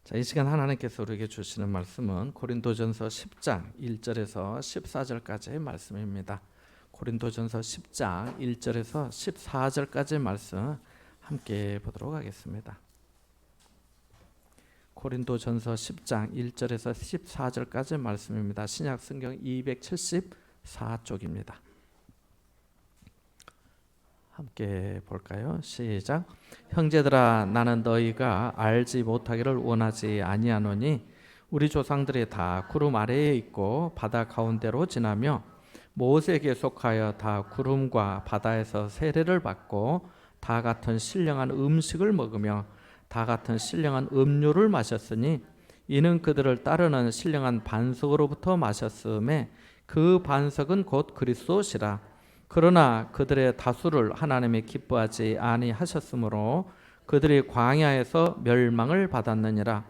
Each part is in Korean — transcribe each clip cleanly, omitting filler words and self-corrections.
자, 이 시간 하나님께서 우리에게 주시는 말씀은 고린도전서 10장 1절에서 14절까지의 말씀입니다. 고린도전서 10장 1절에서 14절까지의 말씀 함께 보도록 하겠습니다. 고린도전서 10장 1절에서 14절까지의 말씀입니다. 신약 성경 274쪽입니다. 함께 볼까요? 시작. 형제들아, 나는 너희가 알지 못하기를 원하지 아니하노니 우리 조상들이 다 구름 아래에 있고 바다 가운데로 지나며 모세에게 속하여 다 구름과 바다에서 세례를 받고 다 같은 신령한 음식을 먹으며 다 같은 신령한 음료를 마셨으니 이는 그들을 따르는 신령한 반석으로부터 마셨음에 그 반석은 곧 그리스도시라. 그러나 그들의 다수를 하나님이 기뻐하지 아니하셨으므로 그들이 광야에서 멸망을 받았느니라.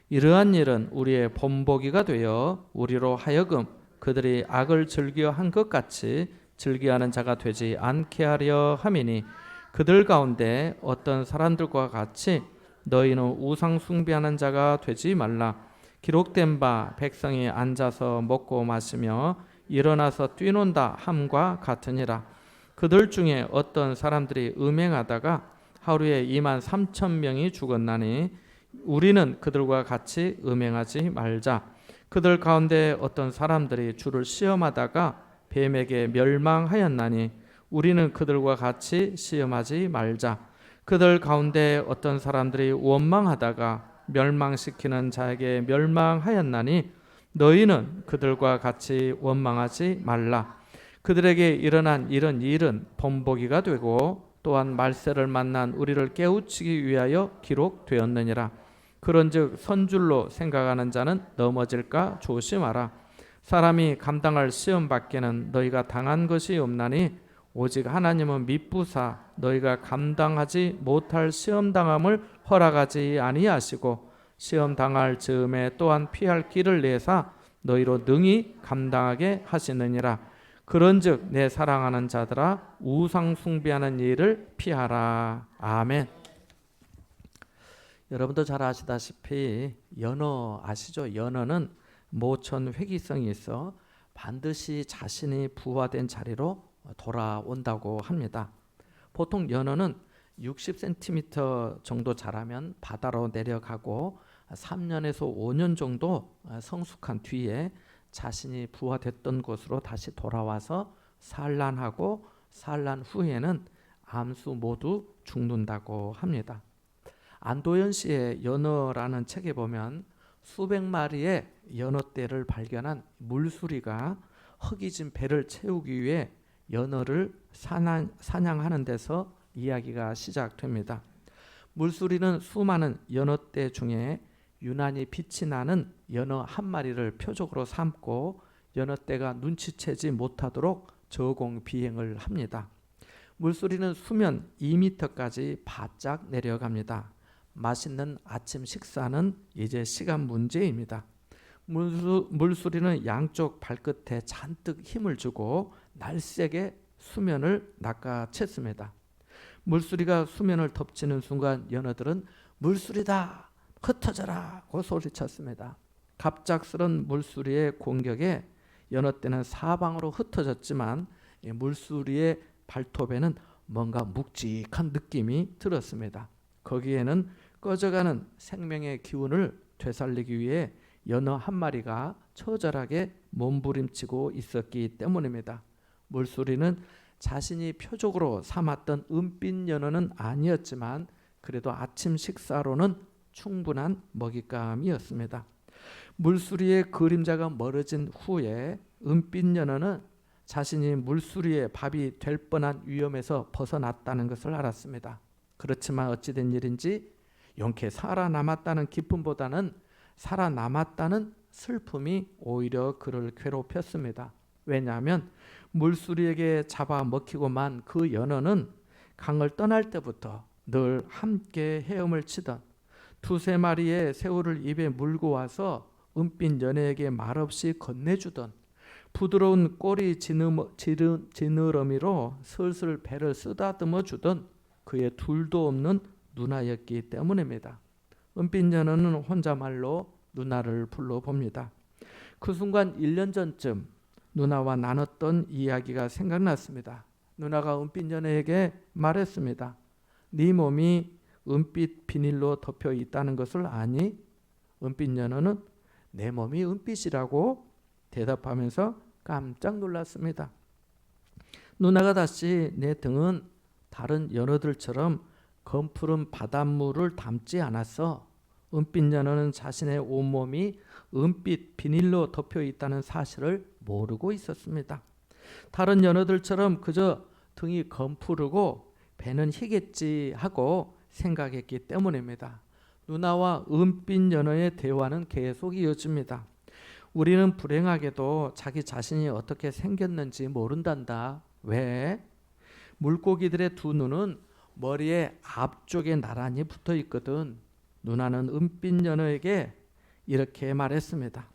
이러한 일은 우리의 본보기가 되어 우리로 하여금 그들이 악을 즐겨한 것 같이 즐겨하는 자가 되지 않게 하려 함이니 그들 가운데 어떤 사람들과 같이 너희는 우상 숭배하는 자가 되지 말라. 기록된 바 백성이 앉아서 먹고 마시며 일어나서 뛰논다 함과 같으니라. 그들 중에 어떤 사람들이 음행하다가 하루에 2만 3천 명이 죽었나니 우리는 그들과 같이 음행하지 말자. 그들 가운데 어떤 사람들이 주를 시험하다가 뱀에게 멸망하였나니 우리는 그들과 같이 시험하지 말자. 그들 가운데 어떤 사람들이 원망하다가 멸망시키는 자에게 멸망하였나니 너희는 그들과 같이 원망하지 말라. 그들에게 일어난 이런 일은 본보기가 되고 또한 말세를 만난 우리를 깨우치기 위하여 기록되었느니라. 그런즉 선줄로 생각하는 자는 넘어질까 조심하라. 사람이 감당할 시험 밖에는 너희가 당한 것이 없나니 오직 하나님은 미쁘사 너희가 감당하지 못할 시험 당함을 허락하지 아니하시고 시험 당할 즈음에 또한 피할 길을 내사 너희로 능히 감당하게 하시느니라. 그런즉 내 사랑하는 자들아 우상 숭배하는 일을 피하라. 아멘. 여러분도 잘 아시다시피 연어 아시죠? 연어는 모천 회귀성이 있어 반드시 자신이 부화된 자리로 돌아온다고 합니다. 보통 연어는 60cm 정도 자라면 바다로 내려가고 3년에서 5년 정도 성숙한 뒤에 자신이 부화됐던 곳으로 다시 돌아와서 산란하고 산란 후에는 암수 모두 죽는다고 합니다. 안도현 씨의 연어라는 책에 보면 수백 마리의 연어떼를 발견한 물수리가 허기진 배를 채우기 위해 연어를 사냥하는 데서 이야기가 시작됩니다. 물수리는 수많은 연어떼 중에 유난히 빛이 나는 연어 한 마리를 표적으로 삼고 연어떼가 눈치채지 못하도록 저공 비행을 합니다. 물수리는 수면 2m까지 바짝 내려갑니다. 맛있는 아침 식사는 이제 시간 문제입니다. 물수리는 양쪽 발끝에 잔뜩 힘을 주고 날쌔게 수면을 낚아챘습니다. 물수리가 수면을 덮치는 순간 연어들은 물수리다 흩어져라 고 소리쳤습니다. 갑작스런 물수리의 공격에 연어떼는 사방으로 흩어졌지만 물수리의 발톱에는 뭔가 묵직한 느낌이 들었습니다. 거기에는 꺼져가는 생명의 기운을 되살리기 위해 연어 한 마리가 처절하게 몸부림치고 있었기 때문입니다. 물수리는 자신이 표적으로 삼았던 은빛 연어는 아니었지만 그래도 아침 식사로는 충분한 먹잇감이었습니다. 물수리의 그림자가 멀어진 후에 은빛 연어는 자신이 물수리의 밥이 될 뻔한 위험에서 벗어났다는 것을 알았습니다. 그렇지만 어찌된 일인지 용케 살아남았다는 기쁨보다는 살아남았다는 슬픔이 오히려 그를 괴롭혔습니다. 왜냐하면 물수리에게 잡아먹히고 만 그 연어는 강을 떠날 때부터 늘 함께 헤엄을 치던 두세 마리의 새우를 입에 물고 와서 은빛 연어에게 말없이 건네주던 부드러운 꼬리 지느러미로 슬슬 배를 쓰다듬어 주던 그의 둘도 없는 누나였기 때문입니다. 은빛 연어는 혼자말로 누나를 불러봅니다. 그 순간 1년 전쯤 누나와 나눴던 이야기가 생각났습니다. 누나가 은빛 연어에게 말했습니다. 네 몸이 은빛 비닐로 덮여 있다는 것을 아니? 은빛 연어는 내 몸이 은빛이라고 대답하면서 깜짝 놀랐습니다. 누나가 다시 내 등은 다른 연어들처럼 검푸른 바닷물을 담지 않았어. 은빛 연어는 자신의 온몸이 은빛 비닐로 덮여 있다는 사실을 모르고 있었습니다. 다른 연어들처럼 그저 등이 검푸르고 배는 희겠지 하고 생각했기 때문입니다. 누나와 은빛 연어의 대화는 계속 이어집니다. 우리는 불행하게도 자기 자신이 어떻게 생겼는지 모른단다. 왜? 물고기들의 두 눈은 머리의 앞쪽에 나란히 붙어 있거든. 누나는 은빛 연어에게 이렇게 말했습니다.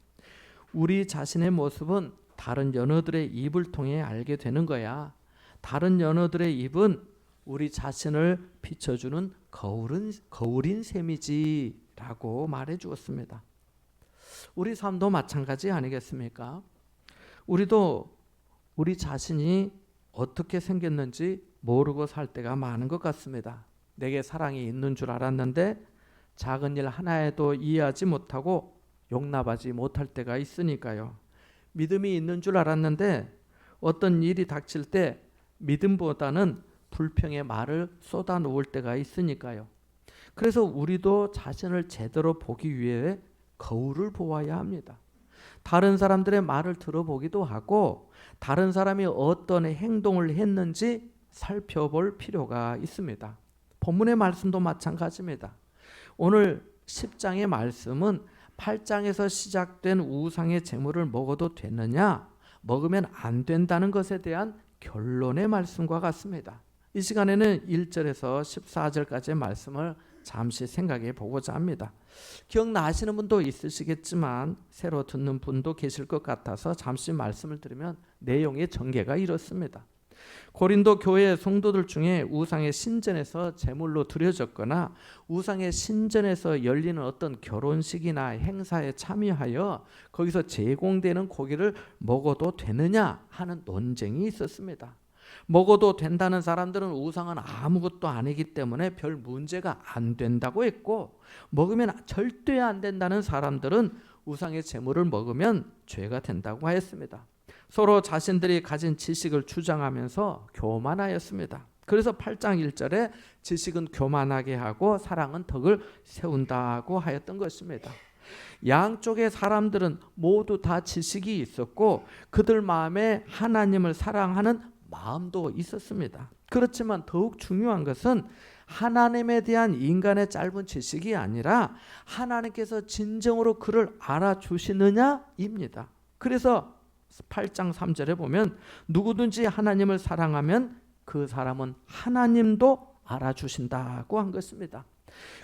우리 자신의 모습은 다른 연어들의 입을 통해 알게 되는 거야. 다른 연어들의 입은 우리 자신을 비춰주는 거울인 셈이지 라고 말해 주었습니다. 우리 삶도 마찬가지 아니겠습니까? 우리도 우리 자신이 어떻게 생겼는지 모르고 살 때가 많은 것 같습니다. 내게 사랑이 있는 줄 알았는데 작은 일 하나에도 이해하지 못하고 용납하지 못할 때가 있으니까요. 믿음이 있는 줄 알았는데 어떤 일이 닥칠 때 믿음보다는 불평의 말을 쏟아놓을 때가 있으니까요. 그래서 우리도 자신을 제대로 보기 위해 거울을 보아야 합니다. 다른 사람들의 말을 들어보기도 하고 다른 사람이 어떤 행동을 했는지 살펴볼 필요가 있습니다. 본문의 말씀도 마찬가지입니다. 오늘 10장의 말씀은 8장에서 시작된 우상의 제물을 먹어도 되느냐, 먹으면 안 된다는 것에 대한 결론의 말씀과 같습니다. 이 시간에는 1절에서 14절까지의 말씀을 잠시 생각해 보고자 합니다. 기억나시는 분도 있으시겠지만 새로 듣는 분도 계실 것 같아서 잠시 말씀을 드리면 내용의 전개가 이렇습니다. 고린도 교회 성도들 중에 우상의 신전에서 제물로 드려졌거나 우상의 신전에서 열리는 어떤 결혼식이나 행사에 참여하여 거기서 제공되는 고기를 먹어도 되느냐 하는 논쟁이 있었습니다. 먹어도 된다는 사람들은 우상은 아무것도 아니기 때문에 별 문제가 안 된다고 했고, 먹으면 절대 안 된다는 사람들은 우상의 제물을 먹으면 죄가 된다고 하였습니다. 서로 자신들이 가진 지식을 주장하면서 교만하였습니다. 그래서 8장 1절에 지식은 교만하게 하고 사랑은 덕을 세운다고 하였던 것입니다. 양쪽의 사람들은 모두 다 지식이 있었고 그들 마음에 하나님을 사랑하는 마음도 있었습니다. 그렇지만 더욱 중요한 것은 하나님에 대한 인간의 짧은 지식이 아니라 하나님께서 진정으로 그를 알아주시느냐입니다. 그래서 8장 3절에 보면 누구든지 하나님을 사랑하면 그 사람은 하나님도 알아주신다고 한 것입니다.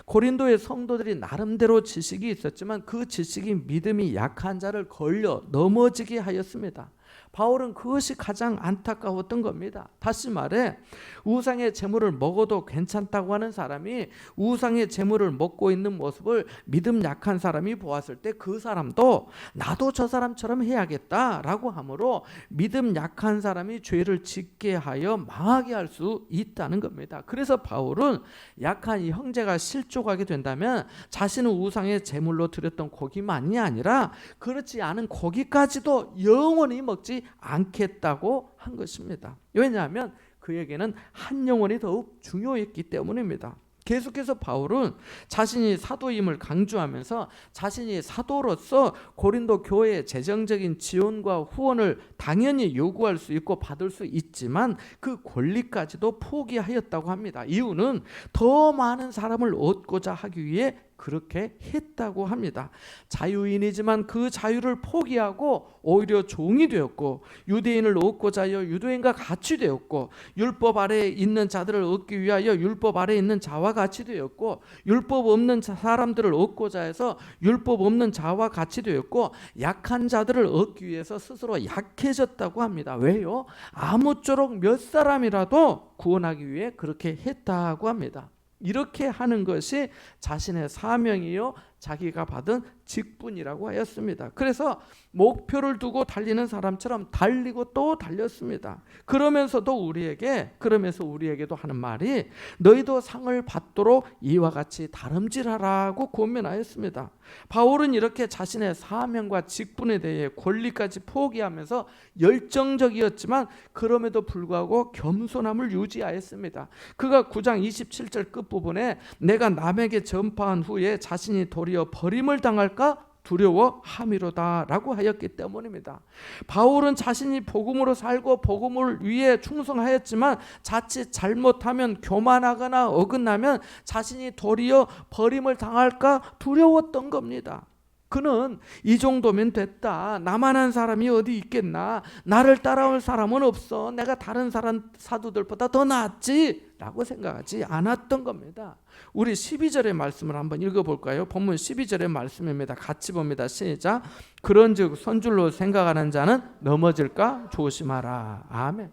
고린도의 성도들이 나름대로 지식이 있었지만 그 지식이 믿음이 약한 자를 걸려 넘어지게 하였습니다. 바울은 그것이 가장 안타까웠던 겁니다. 다시 말해 우상의 제물을 먹어도 괜찮다고 하는 사람이 우상의 제물을 먹고 있는 모습을 믿음 약한 사람이 보았을 때 그 사람도 나도 저 사람처럼 해야겠다라고 하므로 믿음 약한 사람이 죄를 짓게 하여 망하게 할 수 있다는 겁니다. 그래서 바울은 약한 이 형제가 실족하게 된다면 자신은 우상의 제물로 드렸던 고기만이 아니라 그렇지 않은 고기까지도 영원히 먹지 않겠다고 한 것입니다. 왜냐하면 그에게는 한 영혼이 더욱 중요했기 때문입니다. 계속해서 바울은 자신이 사도임을 강조하면서 자신이 사도로서 고린도 교회의 재정적인 지원과 후원을 당연히 요구할 수 있고 받을 수 있지만 그 권리까지도 포기하였다고 합니다. 이유는 더 많은 사람을 얻고자 하기 위해 그렇게 했다고 합니다. 자유인이지만 그 자유를 포기하고 오히려 종이 되었고 유대인을 얻고자 하여 유대인과 같이 되었고 율법 아래에 있는 자들을 얻기 위하여 율법 아래에 있는 자와 같이 되었고 율법 없는 사람들을 얻고자 해서 율법 없는 자와 같이 되었고 약한 자들을 얻기 위해서 스스로 약해졌다고 합니다. 왜요? 아무쪼록 몇 사람이라도 구원하기 위해 그렇게 했다고 합니다. 이렇게 하는 것이 자신의 사명이요 자기가 받은 직분이라고 하였습니다. 그래서 목표를 두고 달리는 사람처럼 달리고 또 달렸습니다. 그러면서 우리에게도 하는 말이 너희도 상을 받도록 이와 같이 다름질하라고 권면하였습니다. 바울은 이렇게 자신의 사명과 직분에 대해 권리까지 포기하면서 열정적이었지만 그럼에도 불구하고 겸손함을 유지하였습니다. 그가 9장 27절 끝부분에 내가 남에게 전파한 후에 자신이 도리어 버림을 당할까 두려워함이로다 라고 하였기 때문입니다. 바울은 자신이 복음으로 살고 복음을 위해 충성하였지만 자칫 잘못하면 교만하거나 어긋나면 자신이 도리어 버림을 당할까 두려웠던 겁니다. 그는 이 정도면 됐다. 나만한 사람이 어디 있겠나. 나를 따라올 사람은 없어. 내가 다른 사람 사도들보다 더 낫지 라고 생각하지 않았던 겁니다. 우리 12절의 말씀을 한번 읽어볼까요? 본문 12절의 말씀입니다. 같이 봅니다. 시작. 그런즉 선줄로 생각하는 자는 넘어질까 조심하라. 아멘.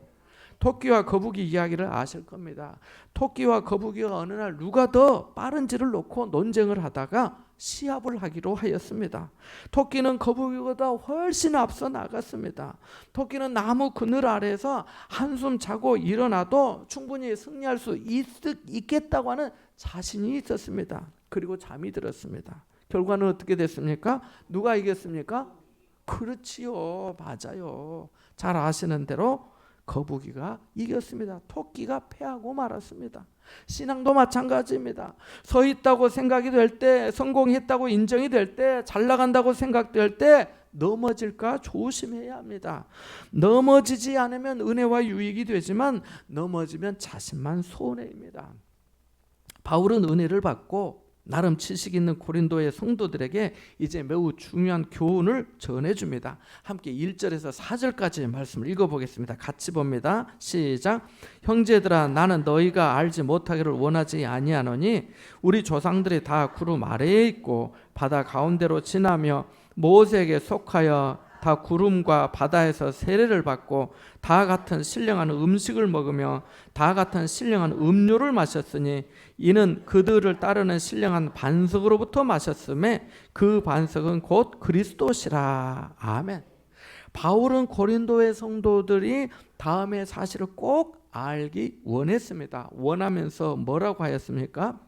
토끼와 거북이 이야기를 아실 겁니다. 토끼와 거북이가 어느 날 누가 더 빠른지를 놓고 논쟁을 하다가 시합을 하기로 하였습니다. 토끼는 거북이보다 훨씬 앞서 나갔습니다. 토끼는 나무 그늘 아래에서 한숨 자고 일어나도 충분히 승리할 수 있겠다고 하는 자신이 있었습니다. 그리고 잠이 들었습니다. 결과는 어떻게 됐습니까? 누가 이겼습니까? 그렇지요. 맞아요. 잘 아시는 대로 거북이가 이겼습니다. 토끼가 패하고 말았습니다. 신앙도 마찬가지입니다. 서 있다고 생각이 될 때, 성공했다고 인정이 될 때, 잘 나간다고 생각될 때 넘어질까 조심해야 합니다. 넘어지지 않으면 은혜와 유익이 되지만 넘어지면 자신만 손해입니다. 바울은 은혜를 받고 나름 지식 있는 고린도의 성도들에게 이제 매우 중요한 교훈을 전해줍니다. 함께 1절에서 4절까지의 말씀을 읽어보겠습니다. 같이 봅니다. 시작. 형제들아 나는 너희가 알지 못하기를 원하지 아니하노니 우리 조상들이 다 구름 아래에 있고 바다 가운데로 지나며 모세에게 속하여 다 구름과 바다에서 세례를 받고 다 같은 신령한 음식을 먹으며 다 같은 신령한 음료를 마셨으니 이는 그들을 따르는 신령한 반석으로부터 마셨음에 그 반석은 곧 그리스도시라. 아멘. 바울은 고린도의 성도들이 다음의 사실을 꼭 알기 원했습니다. 원하면서 뭐라고 하였습니까?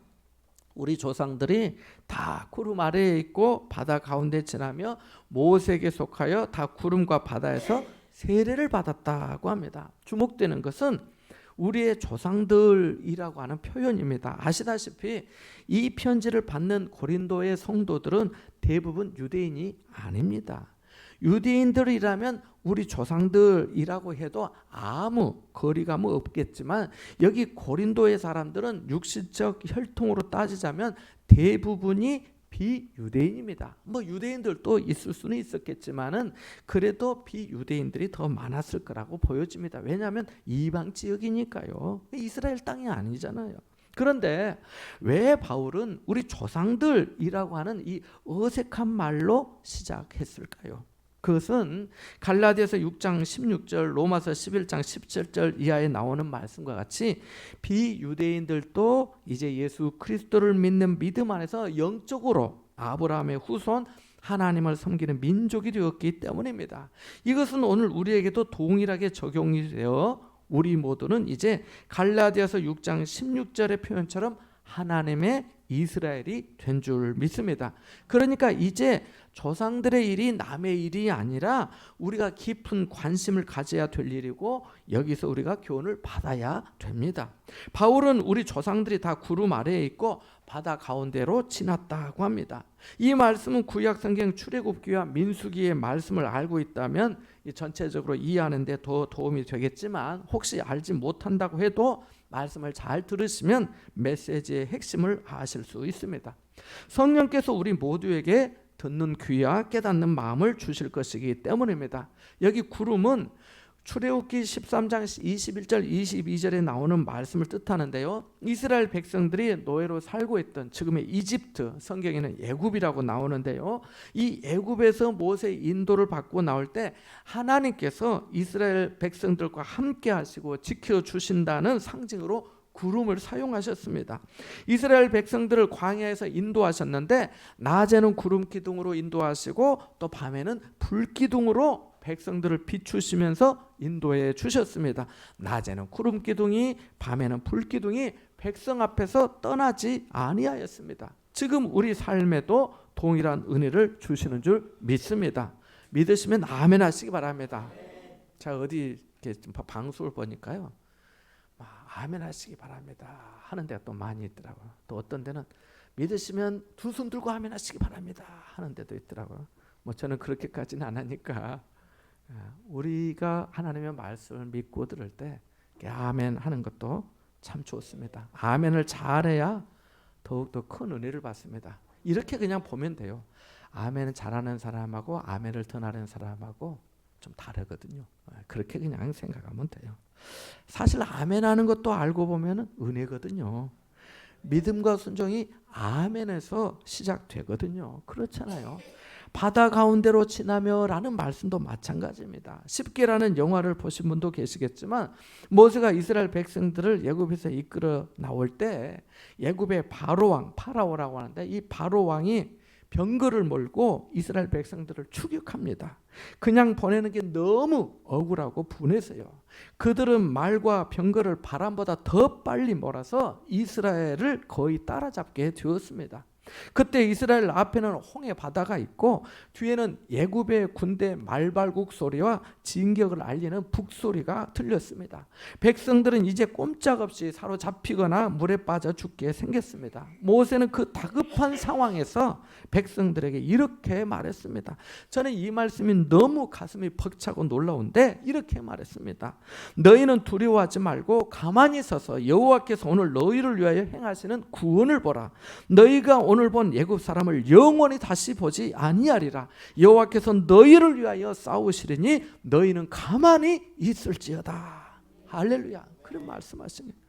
우리 조상들이 다 구름 아래에 있고 바다 가운데 지나며 모세에게 속하여 다 구름과 바다에서 세례를 받았다고 합니다. 주목되는 것은 우리의 조상들이라고 하는 표현입니다. 아시다시피 이 편지를 받는 고린도의 성도들은 대부분 유대인이 아닙니다. 유대인들이라면 우리 조상들이라고 해도 아무 거리감은 없겠지만 여기 고린도의 사람들은 육신적 혈통으로 따지자면 대부분이 비유대인입니다. 유대인들도 있을 수는 있었겠지만은 그래도 비유대인들이 더 많았을 거라고 보여집니다. 왜냐하면 이방 지역이니까요. 이스라엘 땅이 아니잖아요. 그런데 왜 바울은 우리 조상들이라고 하는 이 어색한 말로 시작했을까요? 그것은 갈라디아서 6장 16절, 로마서 11장 17절 이하에 나오는 말씀과 같이 비유대인들도 이제 예수 그리스도를 믿는 믿음 안에서 영적으로 아브라함의 후손 하나님을 섬기는 민족이 되었기 때문입니다. 이것은 오늘 우리에게도 동일하게 적용이 되어 우리 모두는 이제 갈라디아서 6장 16절의 표현처럼 하나님의 이스라엘이 된 줄 믿습니다. 그러니까 이제 조상들의 일이 남의 일이 아니라 우리가 깊은 관심을 가져야 될 일이고 여기서 우리가 교훈을 받아야 됩니다. 바울은 우리 조상들이 다 구름 아래에 있고 바다 가운데로 지났다고 합니다. 이 말씀은 구약 성경 출애굽기와 민수기의 말씀을 알고 있다면 전체적으로 이해하는 데 더 도움이 되겠지만 혹시 알지 못한다고 해도 말씀을 잘 들으시면 메시지의 핵심을 아실 수 있습니다. 성령께서 우리 모두에게 듣는 귀와 깨닫는 마음을 주실 것이기 때문입니다. 여기 구름은 출애굽기 13장 21절 22절에 나오는 말씀을 뜻하는데요. 이스라엘 백성들이 노예로 살고 있던 지금의 이집트, 성경에는 애굽이라고 나오는데요. 이 애굽에서 모세의 인도를 받고 나올 때 하나님께서 이스라엘 백성들과 함께 하시고 지켜주신다는 상징으로 구름을 사용하셨습니다. 이스라엘 백성들을 광야에서 인도하셨는데 낮에는 구름 기둥으로 인도하시고 또 밤에는 불 기둥으로 백성들을 비추시면서 인도해 주셨습니다. 낮에는 구름 기둥이, 밤에는 불 기둥이 백성 앞에서 떠나지 아니하였습니다. 지금 우리 삶에도 동일한 은혜를 주시는 줄 믿습니다. 믿으시면 아멘 하시기 바랍니다. 자, 어디 이렇게 방송을 보니까요, 아멘 하시기 바랍니다 하는 데가 또 많이 있더라고요. 또 어떤 데는 믿으시면 두 손 들고 아멘 하시기 바랍니다 하는 데도 있더라고요. 뭐 저는 그렇게까지는 안 하니까 우리가 하나님의 말씀을 믿고 들을 때 아멘 하는 것도 참 좋습니다. 아멘을 잘해야 더욱더 큰 은혜를 받습니다. 이렇게 그냥 보면 돼요. 아멘을 잘하는 사람하고 아멘을 더 하는 사람하고 좀 다르거든요. 그렇게 그냥 생각하면 돼요. 사실 아멘 하는 것도 알고 보면 은혜거든요. 믿음과 순종이 아멘에서 시작되거든요. 그렇잖아요. 바다 가운데로 지나며 라는 말씀도 마찬가지입니다. 십계라는 영화를 보신 분도 계시겠지만 모세가 이스라엘 백성들을 애굽에서 이끌어 나올 때 애굽의 바로왕, 파라오라고 하는데 이 바로왕이 병거를 몰고 이스라엘 백성들을 추격합니다. 그냥 보내는 게 너무 억울하고 분해서요. 그들은 말과 병거를 바람보다 더 빨리 몰아서 이스라엘을 거의 따라잡게 되었습니다. 그때 이스라엘 앞에는 홍해 바다가 있고 뒤에는 애굽의 군대 말발굽 소리와 진격을 알리는 북소리가 들렸습니다. 백성들은 이제 꼼짝없이 사로잡히거나 물에 빠져 죽게 생겼습니다. 모세는 그 다급한 상황에서 백성들에게 이렇게 말했습니다. 저는 이 말씀이 너무 가슴이 벅차고 놀라운데 이렇게 말했습니다. 너희는 두려워하지 말고 가만히 서서 여호와께서 오늘 너희를 위하여 행하시는 구원을 보라. 너희가 오늘 본 애굽 사람을 영원히 다시 보지 아니하리라. 여호와께서 너희를 위하여 싸우시리니 너희는 가만히 있을지어다. 할렐루야. 그런 말씀하십니다.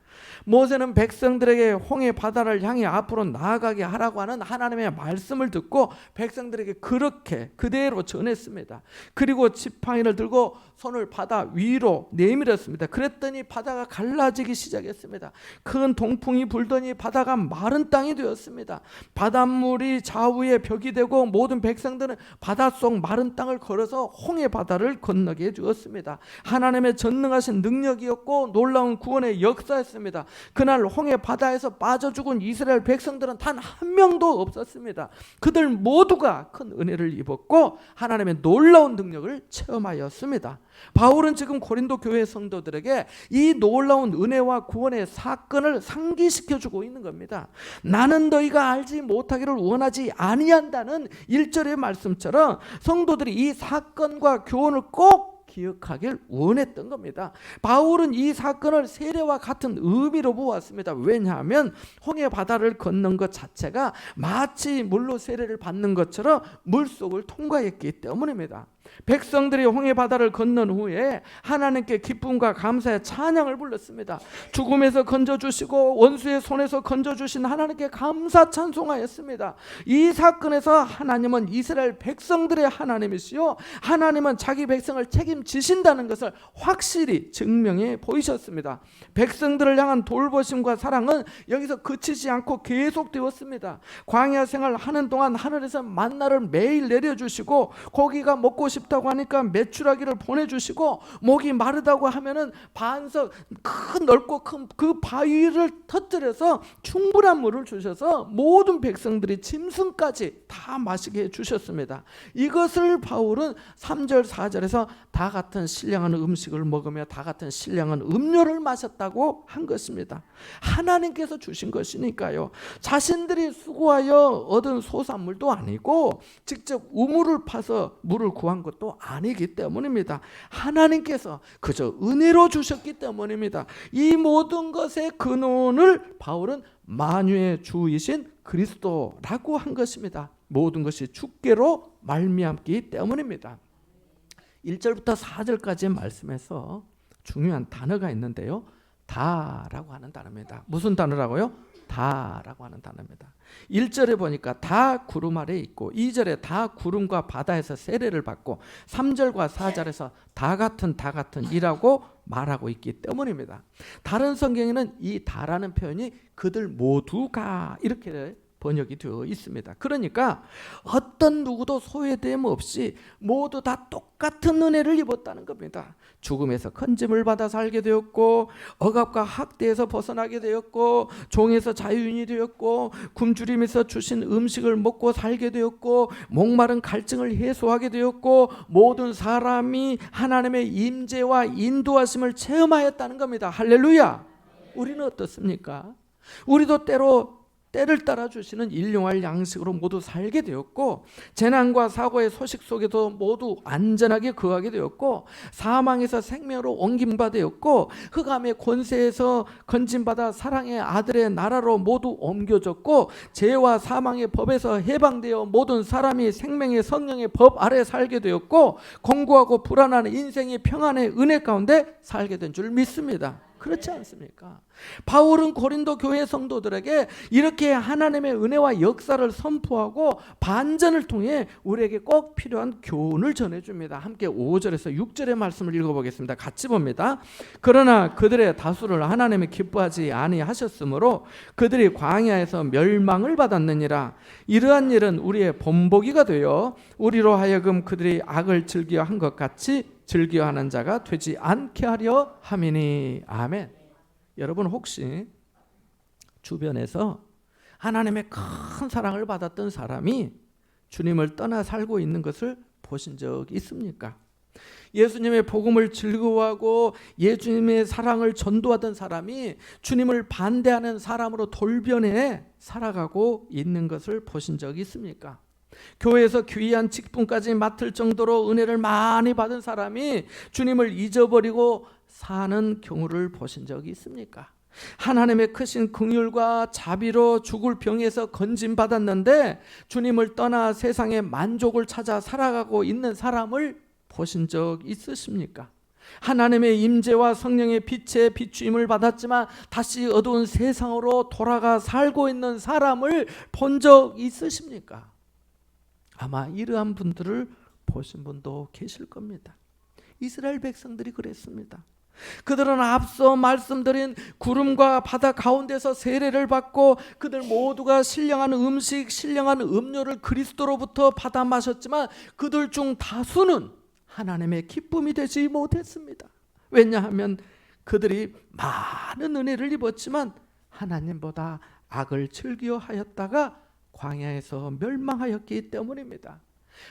모세는 백성들에게 홍해 바다를 향해 앞으로 나아가게 하라고 하는 하나님의 말씀을 듣고 백성들에게 그렇게 그대로 전했습니다. 그리고 지팡이를 들고 손을 바다 위로 내밀었습니다. 그랬더니 바다가 갈라지기 시작했습니다. 큰 동풍이 불더니 바다가 마른 땅이 되었습니다. 바닷물이 좌우에 벽이 되고 모든 백성들은 바닷속 마른 땅을 걸어서 홍해 바다를 건너게 되었습니다. 하나님의 전능하신 능력이었고 놀라운 구원의 역사였습니다. 그날 홍해 바다에서 빠져 죽은 이스라엘 백성들은 단 한 명도 없었습니다. 그들 모두가 큰 은혜를 입었고 하나님의 놀라운 능력을 체험하였습니다. 바울은 지금 고린도 교회 성도들에게 이 놀라운 은혜와 구원의 사건을 상기시켜주고 있는 겁니다. 나는 너희가 알지 못하기를 원하지 아니한다는 1절의 말씀처럼 성도들이 이 사건과 교훈을 꼭 기억하길 원했던 겁니다. 바울은 이 사건을 세례와 같은 의미로 보았습니다. 왜냐하면 홍해 바다를 건넌 것 자체가 마치 물로 세례를 받는 것처럼 물속을 통과했기 때문입니다. 백성들이 홍해 바다를 건넌 후에 하나님께 기쁨과 감사의 찬양을 불렀습니다. 죽음에서 건져주시고 원수의 손에서 건져주신 하나님께 감사 찬송하였습니다. 이 사건에서 하나님은 이스라엘 백성들의 하나님이시요 하나님은 자기 백성을 책임지신다는 것을 확실히 증명해 보이셨습니다. 백성들을 향한 돌보심과 사랑은 여기서 그치지 않고 계속되었습니다. 광야 생활하는 동안 하늘에서 만나를 매일 내려주시고 고기가 먹고 싶다고 하니까 메추라기를 보내주시고 목이 마르다고 하면은 반석 큰 넓고 큰 그 바위를 터뜨려서 충분한 물을 주셔서 모든 백성들이 짐승까지 다 마시게 해주셨습니다. 이것을 바울은 3절 4절에서 다 같은 신령한 음식을 먹으며 다 같은 신령한 음료를 마셨다고 한 것입니다. 하나님께서 주신 것이니까요. 자신들이 수고하여 얻은 소산물도 아니고 직접 우물을 파서 물을 구한 것도 아니기 때문입니다. 하나님께서 그저 은혜로 주셨기 때문입니다. 이 모든 것의 근원을 바울은 만유의 주이신 그리스도라고 한 것입니다. 모든 것이 주께로 말미암기 때문입니다. 1절부터 4절까지의 말씀에서 중요한 단어가 있는데요. 다라고 하는 단어입니다. 무슨 단어라고요? 다. 다라고 하는 단어입니다. 1절에 보니까 다 구름 아래에 있고 2절에 다 구름과 바다에서 세례를 받고 3절과 4절에서 다 같은 이라고 말하고 있기 때문입니다. 다른 성경에는 이 다라는 표현이 그들 모두가 이렇게 번역이 되어 있습니다. 그러니까 어떤 누구도 소외됨 없이 모두 다 똑같은 은혜를 입었다는 겁니다. 죽음에서 건짐을 받아 살게 되었고, 억압과 학대에서 벗어나게 되었고, 종에서 자유인이 되었고, 굶주림에서 주신 음식을 먹고 살게 되었고, 목마른 갈증을 해소하게 되었고, 모든 사람이 하나님의 임재와 인도하심을 체험하였다는 겁니다. 할렐루야. 우리는 어떻습니까? 우리도 때를 따라 주시는 일용할 양식으로 모두 살게 되었고, 재난과 사고의 소식 속에도 모두 안전하게 거하게 되었고, 사망에서 생명으로 옮김바 되었고, 흑암의 권세에서 건짐받아 사랑의 아들의 나라로 모두 옮겨졌고, 죄와 사망의 법에서 해방되어 모든 사람이 생명의 성령의 법 아래 살게 되었고, 공고하고 불안한 인생의 평안의 은혜 가운데 살게 된 줄 믿습니다. 그렇지 않습니까? 바울은 고린도 교회 성도들에게 이렇게 하나님의 은혜와 역사를 선포하고 반전을 통해 우리에게 꼭 필요한 교훈을 전해줍니다. 함께 5절에서 6절의 말씀을 읽어보겠습니다. 같이 봅니다. 그러나 그들의 다수를 하나님이 기뻐하지 아니하셨으므로 그들이 광야에서 멸망을 받았느니라. 이러한 일은 우리의 본보기가 되어 우리로 하여금 그들이 악을 즐겨한 것 같이 즐겨하는 자가 되지 않게 하려 함이니. 아멘. 여러분 혹시 주변에서 하나님의 큰 사랑을 받았던 사람이 주님을 떠나 살고 있는 것을 보신 적 있습니까? 예수님의 복음을 즐거워하고 예수님의 사랑을 전도하던 사람이 주님을 반대하는 사람으로 돌변해 살아가고 있는 것을 보신 적 있습니까? 교회에서 귀한 직분까지 맡을 정도로 은혜를 많이 받은 사람이 주님을 잊어버리고 사는 경우를 보신 적이 있습니까? 하나님의 크신 긍휼과 자비로 죽을 병에서 건짐받았는데 주님을 떠나 세상의 만족을 찾아 살아가고 있는 사람을 보신 적 있으십니까? 하나님의 임재와 성령의 빛에 비추임을 받았지만 다시 어두운 세상으로 돌아가 살고 있는 사람을 본 적 있으십니까? 아마 이러한 분들을 보신 분도 계실 겁니다. 이스라엘 백성들이 그랬습니다. 그들은 앞서 말씀드린 구름과 바다 가운데서 세례를 받고 그들 모두가 신령한 음식, 신령한 음료를 그리스도로부터 받아 마셨지만 그들 중 다수는 하나님의 기쁨이 되지 못했습니다. 왜냐하면 그들이 많은 은혜를 입었지만 하나님보다 악을 즐겨하였다가 광야에서 멸망하였기 때문입니다.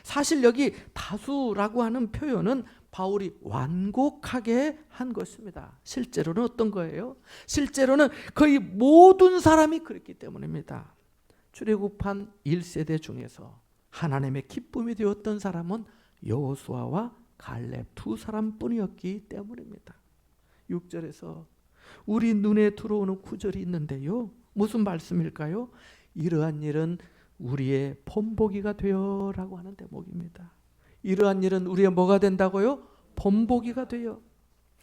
사실 여기 다수라고 하는 표현은 바울이 완곡하게 한 것입니다. 실제로는 어떤 거예요? 실제로는 거의 모든 사람이 그랬기 때문입니다. 출애굽한 1세대 중에서 하나님의 기쁨이 되었던 사람은 여호수아와 갈렙 두 사람뿐이었기 때문입니다. 6절에서 우리 눈에 들어오는 구절이 있는데요. 무슨 말씀일까요? 이러한 일은 우리의 본보기가 되어 라고 하는 대목입니다. 이러한 일은 우리의 뭐가 된다고요? 본보기가 되어.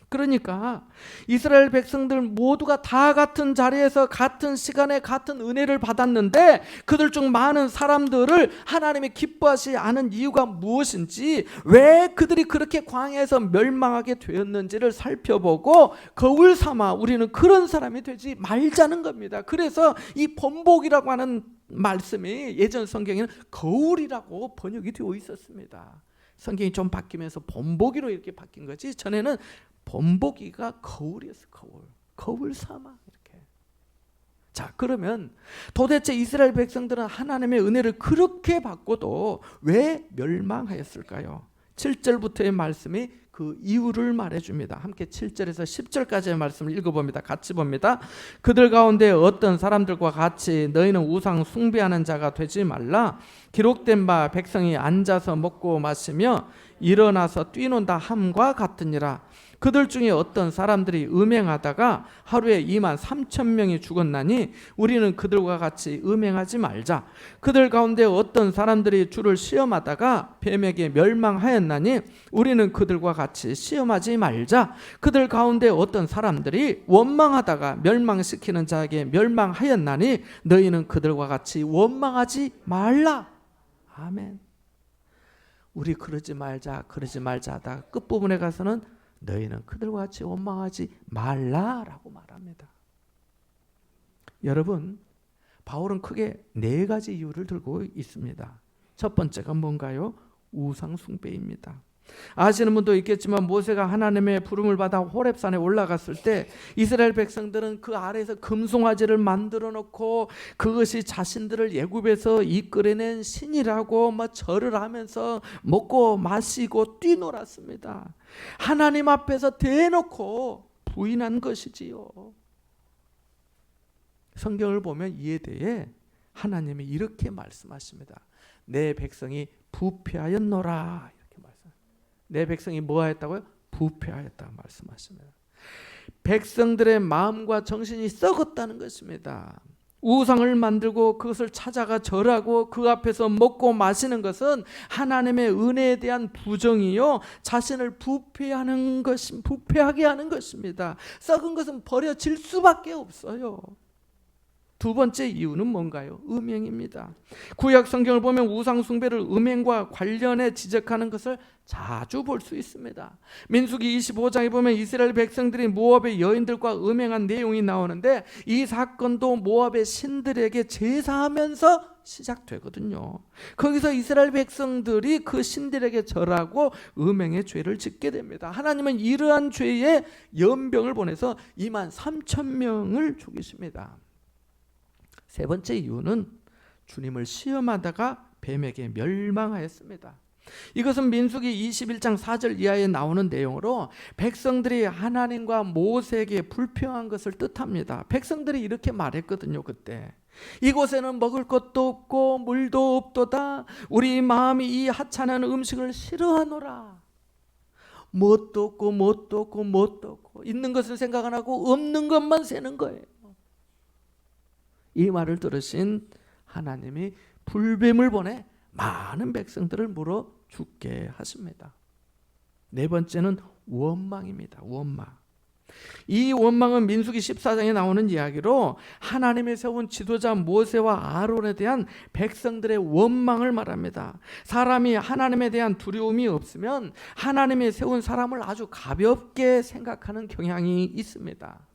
그러니까 이스라엘 백성들 모두가 다 같은 자리에서 같은 시간에 같은 은혜를 받았는데 그들 중 많은 사람들을 하나님이 기뻐하지 않은 이유가 무엇인지, 왜 그들이 그렇게 광야에서 멸망하게 되었는지를 살펴보고 거울 삼아 우리는 그런 사람이 되지 말자는 겁니다. 그래서 이 본복이라고 하는 말씀이 예전 성경에는 거울이라고 번역이 되어 있었습니다. 성경이 좀 바뀌면서 본보기로 이렇게 바뀐 거지, 전에는 본보기가 거울이었어. 거울 삼아 이렇게. 자, 그러면 도대체 이스라엘 백성들은 하나님의 은혜를 그렇게 받고도 왜 멸망하였을까요? 7절부터의 말씀이 그 이유를 말해줍니다. 함께 7절에서 10절까지의 말씀을 읽어봅니다. 같이 봅니다. 그들 가운데 어떤 사람들과 같이 너희는 우상 숭배하는 자가 되지 말라. 기록된 바 백성이 앉아서 먹고 마시며 일어나서 뛰논다 함과 같으니라. 그들 중에 어떤 사람들이 음행하다가 하루에 2만 3천 명이 죽었나니 우리는 그들과 같이 음행하지 말자. 그들 가운데 어떤 사람들이 주를 시험하다가 뱀에게 멸망하였나니 우리는 그들과 같이 시험하지 말자. 그들 가운데 어떤 사람들이 원망하다가 멸망시키는 자에게 멸망하였나니 너희는 그들과 같이 원망하지 말라. 아멘. 우리 그러지 말자 하다가 끝부분에 가서는 너희는 그들과 같이 원망하지 말라라고 말합니다. 여러분, 바울은 크게 4가지 이유를 들고 있습니다. 첫 번째가 뭔가요? 우상 숭배입니다. 아시는 분도 있겠지만 모세가 하나님의 부름을 받아 호렙산에 올라갔을 때 이스라엘 백성들은 그 아래에서 금송아지를 만들어 놓고 그것이 자신들을 애굽에서 이끌어낸 신이라고 절을 하면서 먹고 마시고 뛰놀았습니다. 하나님 앞에서 대놓고 부인한 것이지요. 성경을 보면 이에 대해 하나님이 이렇게 말씀하십니다. 내 백성이 부패하였노라. 내 백성이 뭐하였다고요? 부패하였다고 말씀하십니다. 백성들의 마음과 정신이 썩었다는 것입니다. 우상을 만들고 그것을 찾아가 절하고 그 앞에서 먹고 마시는 것은 하나님의 은혜에 대한 부정이요, 자신을 부패하게 하는 것입니다. 썩은 것은 버려질 수밖에 없어요. 두 번째 이유는 뭔가요? 음행입니다. 구약 성경을 보면 우상 숭배를 음행과 관련해 지적하는 것을 자주 볼 수 있습니다. 민수기 25장에 보면 이스라엘 백성들이 모압의 여인들과 음행한 내용이 나오는데 이 사건도 모압의 신들에게 제사하면서 시작되거든요. 거기서 이스라엘 백성들이 그 신들에게 절하고 음행의 죄를 짓게 됩니다. 하나님은 이러한 죄에 연병을 보내서 2만 3천 명을 죽이십니다. 세 번째 이유는 주님을 시험하다가 뱀에게 멸망하였습니다. 이것은 민수기 21장 4절 이하에 나오는 내용으로 백성들이 하나님과 모세에게 불평한 것을 뜻합니다. 백성들이 이렇게 말했거든요. 그때 이곳에는 먹을 것도 없고 물도 없도다. 우리 마음이 이 하찮은 음식을 싫어하노라. 뭣도 없고 있는 것을 생각 안 하고 없는 것만 세는 거예요. 이 말을 들으신 하나님이 불뱀을 보내 많은 백성들을 물어 죽게 하십니다. 네 번째는 원망입니다. 원망. 이 원망은 민수기 14장에 나오는 이야기로 하나님이 세운 지도자 모세와 아론에 대한 백성들의 원망을 말합니다. 사람이 하나님에 대한 두려움이 없으면 하나님이 세운 사람을 아주 가볍게 생각하는 경향이 있습니다.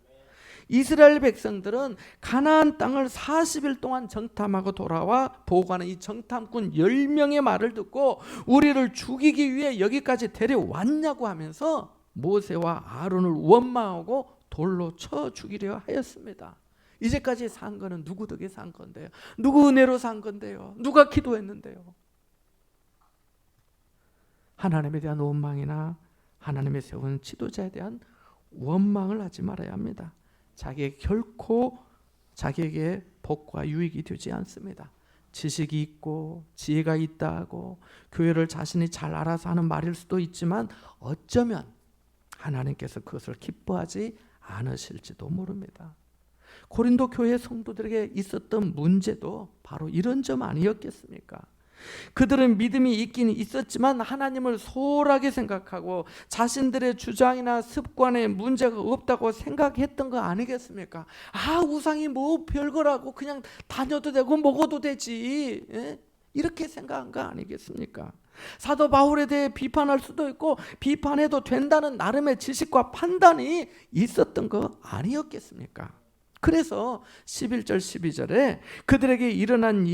이스라엘 백성들은 가나안 땅을 40일 동안 정탐하고 돌아와 보고하는 이 정탐꾼 10명의 말을 듣고 우리를 죽이기 위해 여기까지 데려왔냐고 하면서 모세와 아론을 원망하고 돌로 쳐 죽이려 하였습니다. 이제까지 산 거는 누구 덕에 산 건데요? 누구 은혜로 산 건데요? 누가 기도했는데요? 하나님에 대한 원망이나 하나님의 세운 지도자에 대한 원망을 하지 말아야 합니다. 결코 자기에게 복과 유익이 되지 않습니다. 지식이 있고 지혜가 있다 하고 교회를 자신이 잘 알아서 하는 말일 수도 있지만 어쩌면 하나님께서 그것을 기뻐하지 않으실지도 모릅니다. 고린도 교회 성도들에게 있었던 문제도 바로 이런 점 아니었겠습니까? 그들은 믿음이 있긴 있었지만 하나님을 소홀하게 생각하고 자신들의 주장이나 습관에 문제가 없다고 생각했던 거 아니겠습니까? 우상이 뭐 별거라고 그냥 다녀도 되고 먹어도 되지, 이렇게 생각한 거 아니겠습니까? 사도 바울에 대해 비판할 수도 있고 비판해도 된다는 나름의 지식과 판단이 있었던 거 아니었겠습니까? 그래서 11절 12절에 그들에게 일어난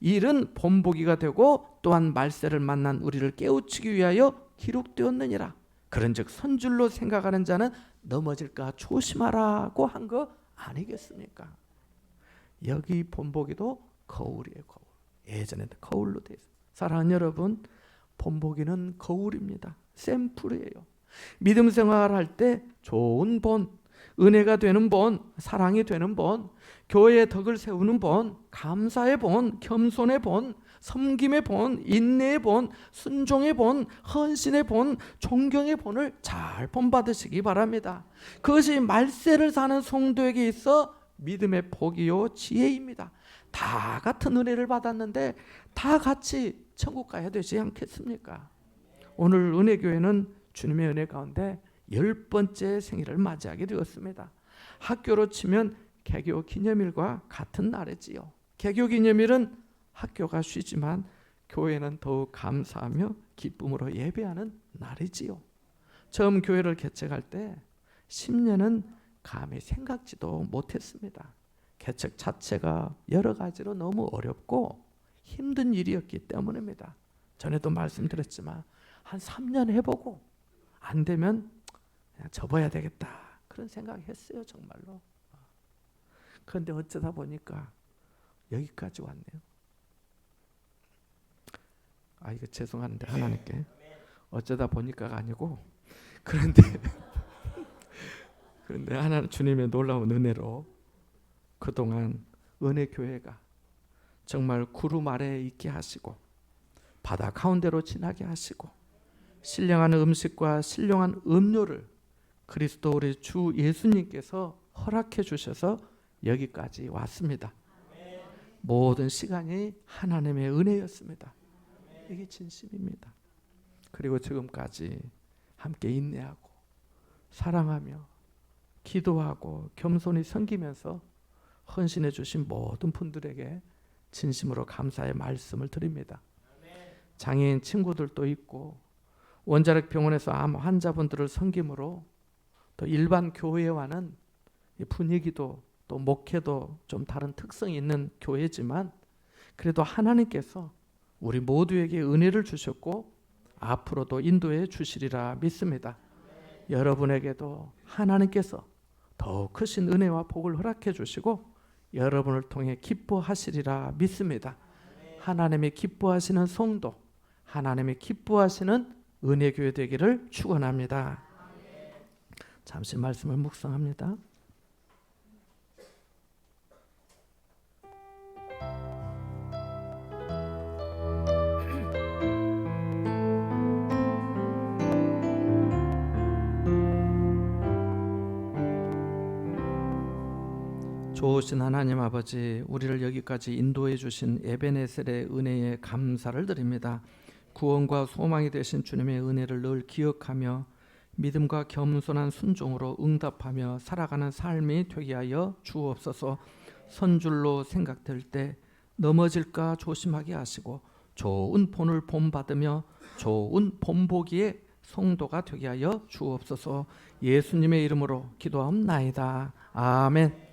일은 본보기가 되고 또한 말세를 만난 우리를 깨우치기 위하여 기록되었느니라. 그런즉 선줄로 생각하는 자는 넘어질까 조심하라고 한 거 아니겠습니까? 여기 본보기도 거울이에요. 거울. 예전에도 거울로 되어 있어요. 사랑하는 여러분, 본보기는 거울입니다. 샘플이에요. 믿음 생활할 때 좋은 본, 은혜가 되는 본, 사랑이 되는 본, 교회의 덕을 세우는 본, 감사의 본, 겸손의 본, 섬김의 본, 인내의 본, 순종의 본, 헌신의 본, 존경의 본을 잘 본받으시기 바랍니다. 그것이 말세를 사는 성도에게 있어 믿음의 복이요 지혜입니다. 다 같은 은혜를 받았는데 다 같이 천국 가야 되지 않겠습니까? 오늘 은혜교회는 주님의 은혜 가운데 10번째 생일을 맞이하게 되었습니다. 학교로 치면 개교 기념일과 같은 날이지요. 개교 기념일은 학교가 쉬지만 교회는 더욱 감사하며 기쁨으로 예배하는 날이지요. 처음 교회를 개척할 때 10년은 감히 생각지도 못했습니다. 개척 자체가 여러 가지로 너무 어렵고 힘든 일이었기 때문입니다. 전에도 말씀드렸지만 한 3년 해보고 안 되면 그냥 접어야 되겠다 그런 생각했어요. 정말로. 그런데 어쩌다 보니까 여기까지 왔네요. 이거 죄송한데 하나님께 어쩌다 보니까가 아니고 그런데 하나님 주님의 놀라운 은혜로 그동안 은혜교회가 정말 구름 아래에 있게 하시고 바다 가운데로 지나게 하시고 신령한 음식과 신령한 음료를 그리스도 우리 주 예수님께서 허락해 주셔서 여기까지 왔습니다. 모든 시간이 하나님의 은혜였습니다. 이게 진심입니다. 그리고 지금까지 함께 인내하고 사랑하며 기도하고 겸손히 섬기면서 헌신해 주신 모든 분들에게 진심으로 감사의 말씀을 드립니다. 장애인 친구들도 있고 원자력 병원에서 암 환자분들을 섬김으로 또 일반 교회와는 분위기도 또 목회도 좀 다른 특성이 있는 교회지만 그래도 하나님께서 우리 모두에게 은혜를 주셨고 앞으로도 인도해 주시리라 믿습니다. 여러분에게도 하나님께서 더욱 크신 은혜와 복을 허락해 주시고 여러분을 통해 기뻐하시리라 믿습니다. 하나님이 기뻐하시는 성도, 하나님이 기뻐하시는 은혜교회 되기를 축원합니다. 잠시 말씀을 묵상합니다. 좋으신 하나님 아버지, 우리를 여기까지 인도해 주신 에베네셀의 은혜에 감사를 드립니다. 구원과 소망이 되신 주님의 은혜를 늘 기억하며 믿음과 겸손한 순종으로 응답하며 살아가는 삶이 되게 하여 주옵소서. 선줄로 생각될 때 넘어질까 조심하게 하시고 좋은 본을 본받으며 좋은 본보기의 성도가 되게 하여 주옵소서. 예수님의 이름으로 기도하옵나이다. 아멘.